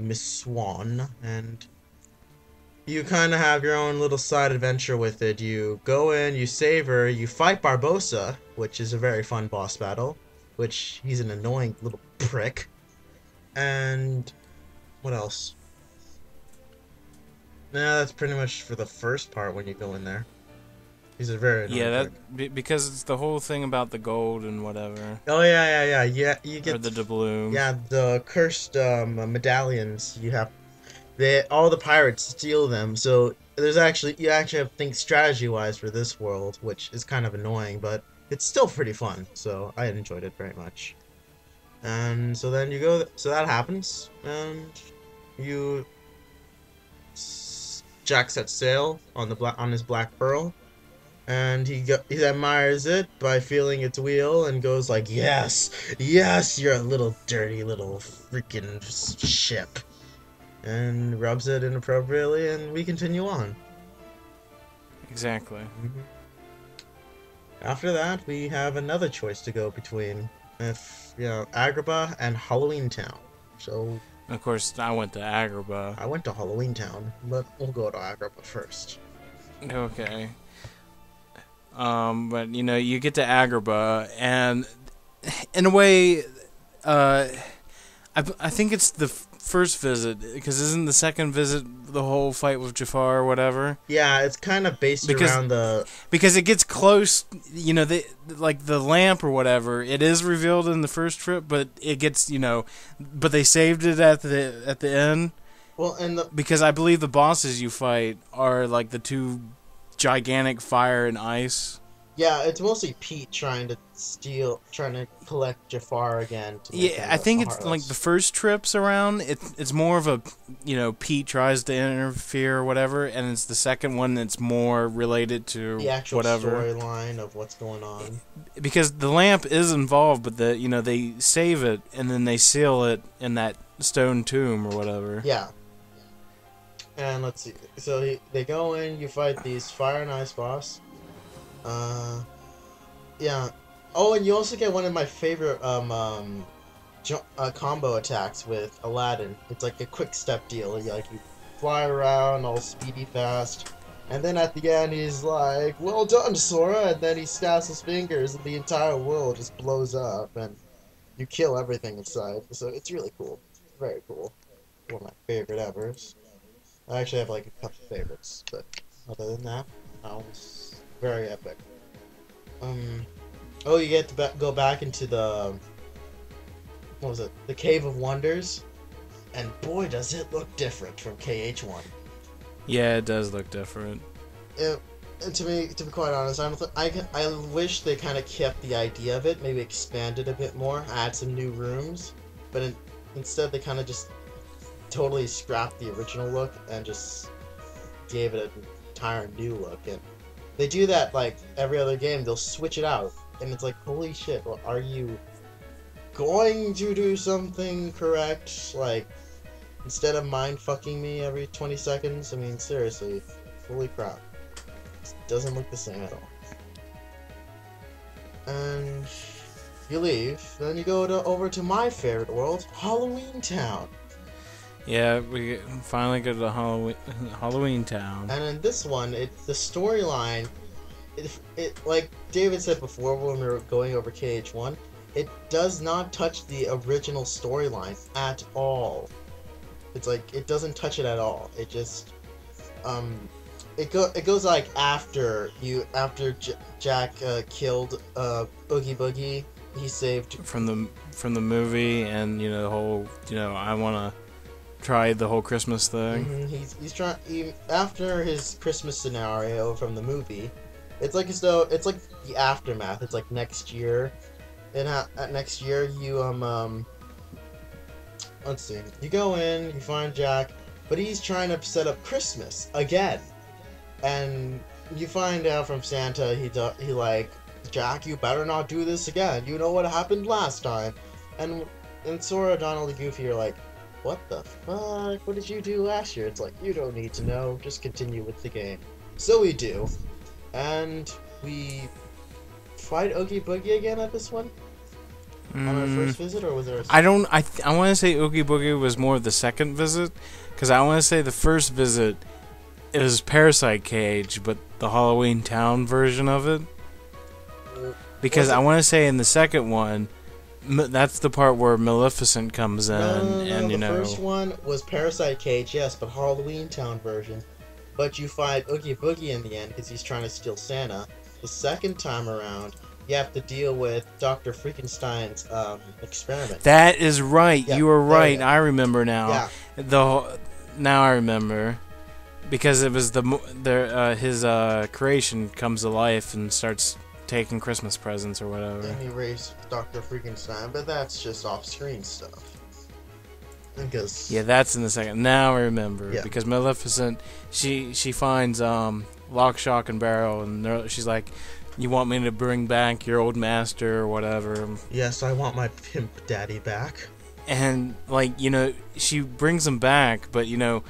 Miss Swan, and you kind of have your own little side adventure with it. You go in, you save her, you fight Barbosa, which is a very fun boss battle, which he's an annoying little prick. And what else? Nah, that's pretty much for the first part when you go in there. He's a very annoying Yeah, prick. because it's the whole thing about the gold and whatever, Oh yeah. You or get the doubloons. yeah the cursed medallions. You have they all the pirates steal them. So there's actually you actually have to think strategy wise for this world, which is kind of annoying, but it's still pretty fun. So I enjoyed it very much. And so then you go. So that happens, and you Jack sets sail on the black on his Black Pearl, and he admires it by feeling its wheel and goes like, "Yes, yes, you're a little dirty little freaking ship," and rubs it inappropriately, and we continue on. Exactly. Mhm. After that, we have another choice to go between, if Agrabah and Halloween Town. So Of course, I went to Agrabah. I went to Halloween Town, but we'll go to Agrabah first. Okay. But you get to Agrabah, and in a way, uh, I think it's the first visit, because isn't the second visit the whole fight with Jafar or whatever? Yeah, it's kind of based Because around the because it gets close, like the lamp or whatever. It is revealed in the first trip, but it gets but they saved it at the end, well, and the because I believe the bosses you fight are like the two gigantic fire and ice. yeah, it's mostly Pete trying to collect Jafar again to make Yeah, him I think a it's like the heartless. first trips around. It's more of a Pete tries to interfere or whatever, and it's the second one that's more related The to actual whatever. storyline of what's going on. Because the lamp is involved, but they save it and then they seal it in that stone tomb or whatever. Yeah, and let's see. So they go in, you fight these fire and ice boss. Uh, yeah. Oh, and you also get one of my favorite combo attacks with Aladdin. It's like a quick step deal. You fly around all speedy fast, and then at the end he's like, "Well done, Sora!" And then he snaps his fingers, and the entire world just blows up, and you kill everything inside. So it's really cool. It's very cool. One of my favorite ever's. I actually have like a couple favorites, but other than that, that was very epic. Um. Oh, you get to go back into the what was it? The Cave of Wonders, and boy, does it look different from KH1. Yeah, it does look different. It, and to be quite honest, I wish they kind of kept the idea of it, maybe expanded a bit more, add some new rooms, but instead they kind of just totally scrapped the original look and just gave it an entire new look. And they do that like every other game. They'll switch it out, and it's like, holy shit! Well, are you going to do something correct? Like, instead of mind fucking me every 20 seconds? I mean, seriously, holy crap. It doesn't look the same at all. And you leave, then you go over to my favorite world, Halloween Town. Yeah, we finally go to Halloween Town. And in this one, the storyline. It like David said before when we were going over KH1, it does not touch the original storyline at all. It's like it doesn't touch it at all. It just it goes like after Jack killed Oogie Boogie, he saved. From the movie, and the whole I want to try the whole Christmas thing. He's trying after his Christmas scenario from the movie. It's like as though it's like the aftermath. It's like next year, and next year you let's see. You go in, you find Jack, but he's trying to set up Christmas again, and you find out from Santa he like, Jack, you better not do this again. You know what happened last time, and Sora, Donald, and Goofy are like, what the fuck? What did you do last year? It's like, you don't need to know. Just continue with the game. So we do, and we fight Oogie Boogie again at this one. on our first visit, or was there? I don't. I want to say Oogie Boogie was more of the second visit, because I want to say the first visit is Parasite Cage, but the Halloween Town version of it. Because I want to say in the second one, that's the part where Maleficent comes in, and you know. The first one was Parasite Cage, yes, but Halloween Town version. But you fight Oogie Boogie in the end because he's trying to steal Santa. The second time around, you have to deal with Dr. Frankenstein's experiment. That is right. Yeah, you were right. yeah. I remember now. Yeah. Now I remember. Because it was his creation comes to life and starts taking Christmas presents or whatever. And he raised Dr. Frankenstein, but that's just off-screen stuff. Because yeah, that's in the second. Now I remember. Yeah. Because Maleficent, she finds Lock, Shock, and Barrel, and she's like, "You want me to bring back your old master or whatever?" Yes, I want my pimp daddy back. And like, you know, she brings him back, but you know,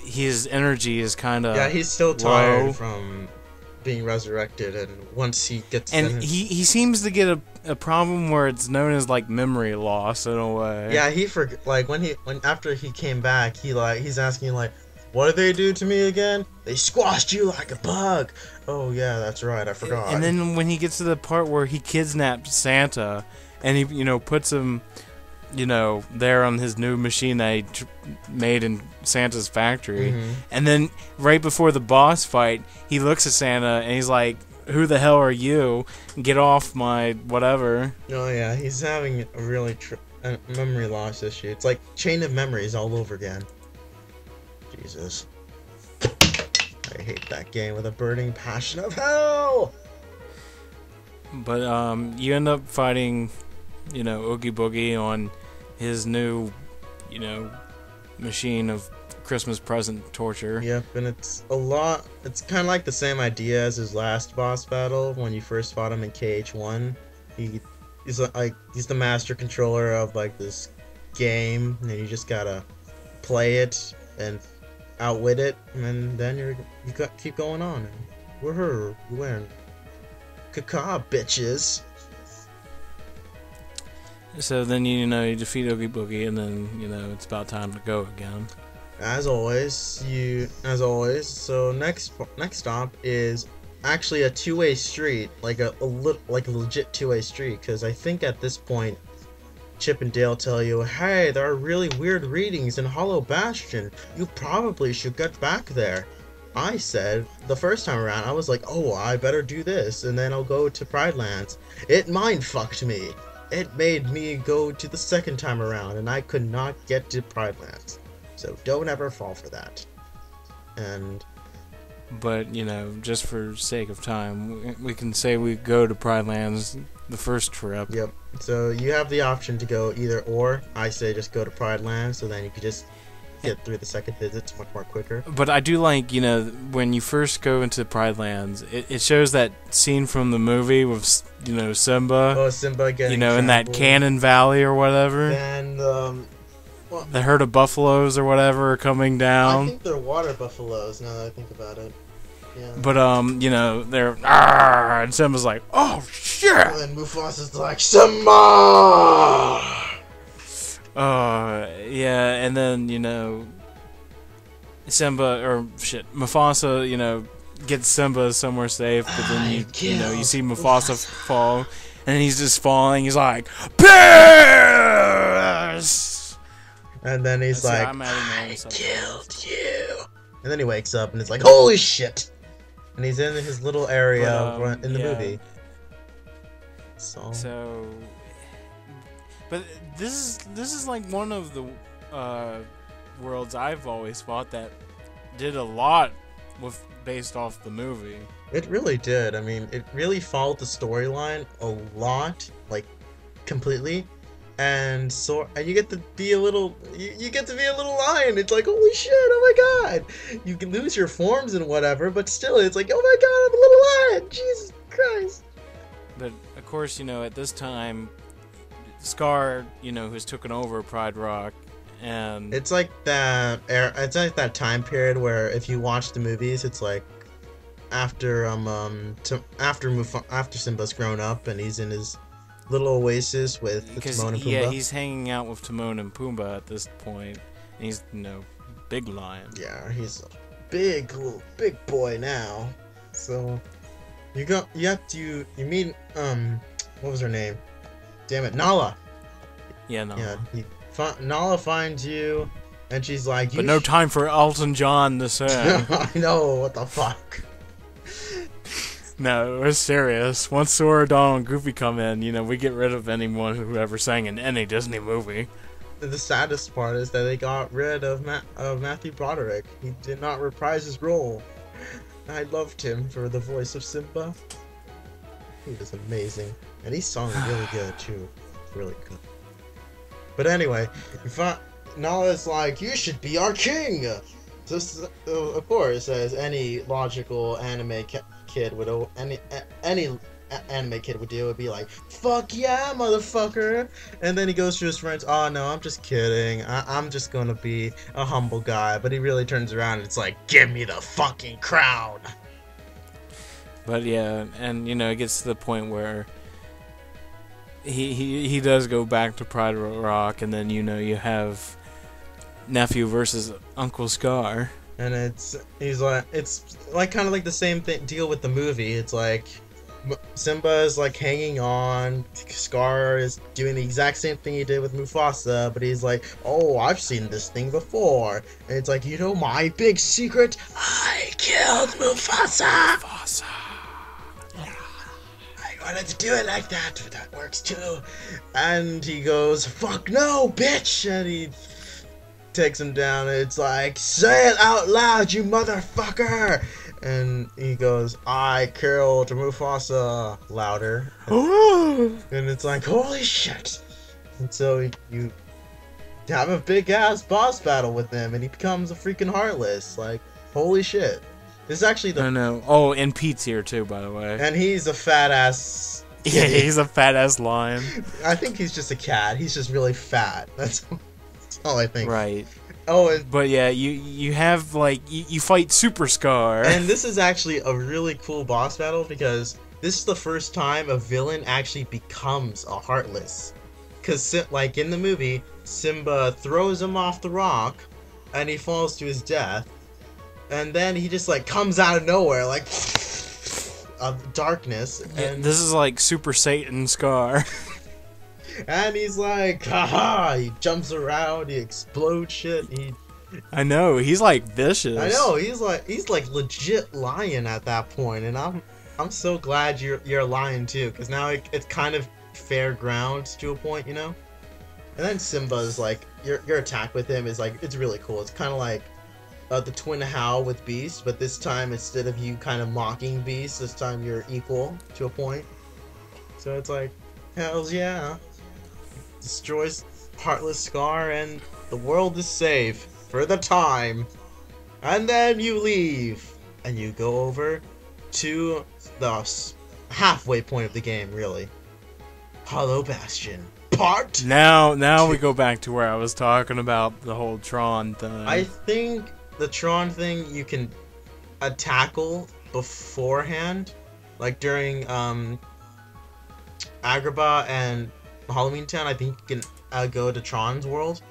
his energy is kind of he's still tired from being resurrected, and once he gets he seems to get a problem where it's known as like memory loss in a way. Yeah, when after he came back, he's asking like, what did they do to me again? They squashed you like a bug. Oh yeah, that's right, I forgot. And then when he gets to the part where he kidnapped Santa, and he puts him there on his new machine that he made in Santa's factory. Mm-hmm. And then right before the boss fight, he looks at Santa and he's like, "Who the hell are you? Get off my whatever." Oh yeah, he's having a really memory loss issue. It's like Chain of Memories all over again. Jesus. I hate that game with a burning passion of hell! But you end up fighting, Oogie Boogie on his new, machine of Christmas present torture. Yep, and it's kind of like the same idea as his last boss battle when you first fought him in KH1. He's the master controller of like this game, and you just gotta play it and outwit it, and then you keep going on. And you win. Caca, bitches. So then you defeat Oogie Boogie, and then it's about time to go again. As always. So next stop is actually a two-way street, like a legit two-way street, because I think at this point Chip and Dale tell you, "Hey, there are really weird readings in Hollow Bastion. You probably should get back there." I said the first time around, I was like, "Oh, I better do this, and then I'll go to Pride Lands." It mind-fucked me. It made me go to the second time around, and I could not get to Pride Lands. So don't ever fall for that. But, just for sake of time, we can say we go to Pride Lands the first trip. Yep. So you have the option to go either or. I say just go to Pride Lands, so then you can just get through the second visit much more quicker. But I do like, when you first go into Pride Lands, it shows that scene from the movie with, Simba. Oh, Simba getting in that Cannon Valley or whatever. And, the herd of buffaloes or whatever are coming down. I think they're water buffaloes, now that I think about it. Yeah. But, they're, "Arr!" and Simba's like, "Oh, shit!" And Mufasa's like, "Simba!" Yeah, and then, Mufasa, gets Simba somewhere safe, but then you see Mufasa fall, and he's just falling, he's like, "Piss!" And then he's like, "I killed you!" And then he wakes up, and it's like, "Holy shit!" And he's in his little area in the movie. So, but this is like one of the worlds I've always thought that did a lot based off the movie. It really did. I mean, it really followed the storyline a lot, like completely. And you get to be a little lion. It's like, holy shit, oh my god. You can lose your forms and whatever, but still it's like, oh my god, I'm a little lion. Jesus Christ. But of course, at this time, Scar, has taken over Pride Rock, and it's like that time period where if you watch the movies, it's like after Simba's grown up and he's in his little oasis with Timon and Pumbaa. Yeah, he's hanging out with Timon and Pumbaa at this point. And he's, big lion. Yeah, he's a big boy now. So you meet what was her name? Damn it, Nala. Yeah, no. Yeah, Nala finds you, and she's like, but no time for Elton John to sing. I know, what the fuck. No, we're serious. Once Sora, Donald, and Goofy come in, we get rid of anyone who ever sang in any Disney movie. The saddest part is that they got rid of Matthew Broderick. He did not reprise his role. I loved him for the voice of Simba. He was amazing. And he sung really good, too. Really good. But anyway, Nala's like, you should be our king! So, of course, as any logical anime kid would, any anime kid would do, would be like, fuck yeah, motherfucker! And then he goes to his friends, oh no, I'm just kidding, I'm just gonna be a humble guy. But he really turns around and it's like, give me the fucking crown! But yeah, and it gets to the point where he does go back to Pride Rock, and then you have nephew versus Uncle Scar. And it's like kind of like the same deal with the movie. It's like Simba is like hanging on, Scar is doing the exact same thing he did with Mufasa, but he's like, oh, I've seen this thing before. And it's like, my big secret? I killed Mufasa! I wanted to do it like that, but that works too. And he goes, fuck no, bitch! And he takes him down, and it's like, say it out loud, you motherfucker! And he goes, I killed Mufasa, louder. And it's like, holy shit! And so you have a big ass boss battle with him, and he becomes a freaking Heartless. Like, holy shit. This is actually I know. Oh, and Pete's here too, by the way. And he's a fat ass. Yeah, he's a fat ass lion. I think he's just a cat. He's just really fat. That's all I think. Right. Oh, but yeah, you have you fight Super Scar. And this is actually a really cool boss battle because this is the first time a villain actually becomes a Heartless. Because like in the movie, Simba throws him off the rock, and he falls to his death. And then he just like comes out of nowhere, like of darkness. And this is like Super Satan Scar. And he's like, haha! He jumps around, he explodes shit. I know, he's like vicious. I know, he's like legit lion at that point, and I'm so glad you're a lion too, because now it's kind of fair ground to a point, And then Simba's like, your attack with him is like, it's really cool. It's kind of like the twin Howl with Beast, but this time instead of you kind of mocking Beast, this time you're equal to a point. So it's like, hells yeah. Destroys Heartless Scar and the world is safe for the time. And then you leave and you go over to the halfway point of the game, really. Hollow Bastion Part Now we go back to where I was talking about the whole Tron thing. I think the Tron thing you can tackle beforehand, like during Agrabah and Halloween Town. I think you can go to Tron's world,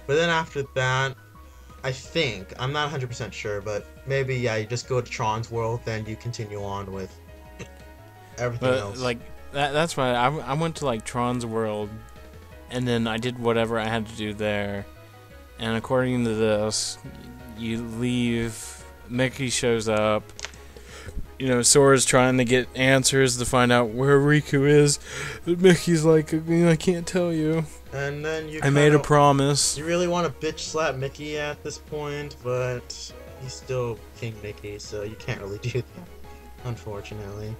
but then after that, I think, I'm not 100% sure, but maybe you just go to Tron's world, then you continue on with everything else. Like that's why I went to like Tron's world, and then I did whatever I had to do there. And according to this, you leave, Mickey shows up, Sora's trying to get answers to find out where Riku is. Mickey's like, I can't tell you. And then I made a promise. You really want to bitch slap Mickey at this point, but he's still King Mickey, so you can't really do that, unfortunately.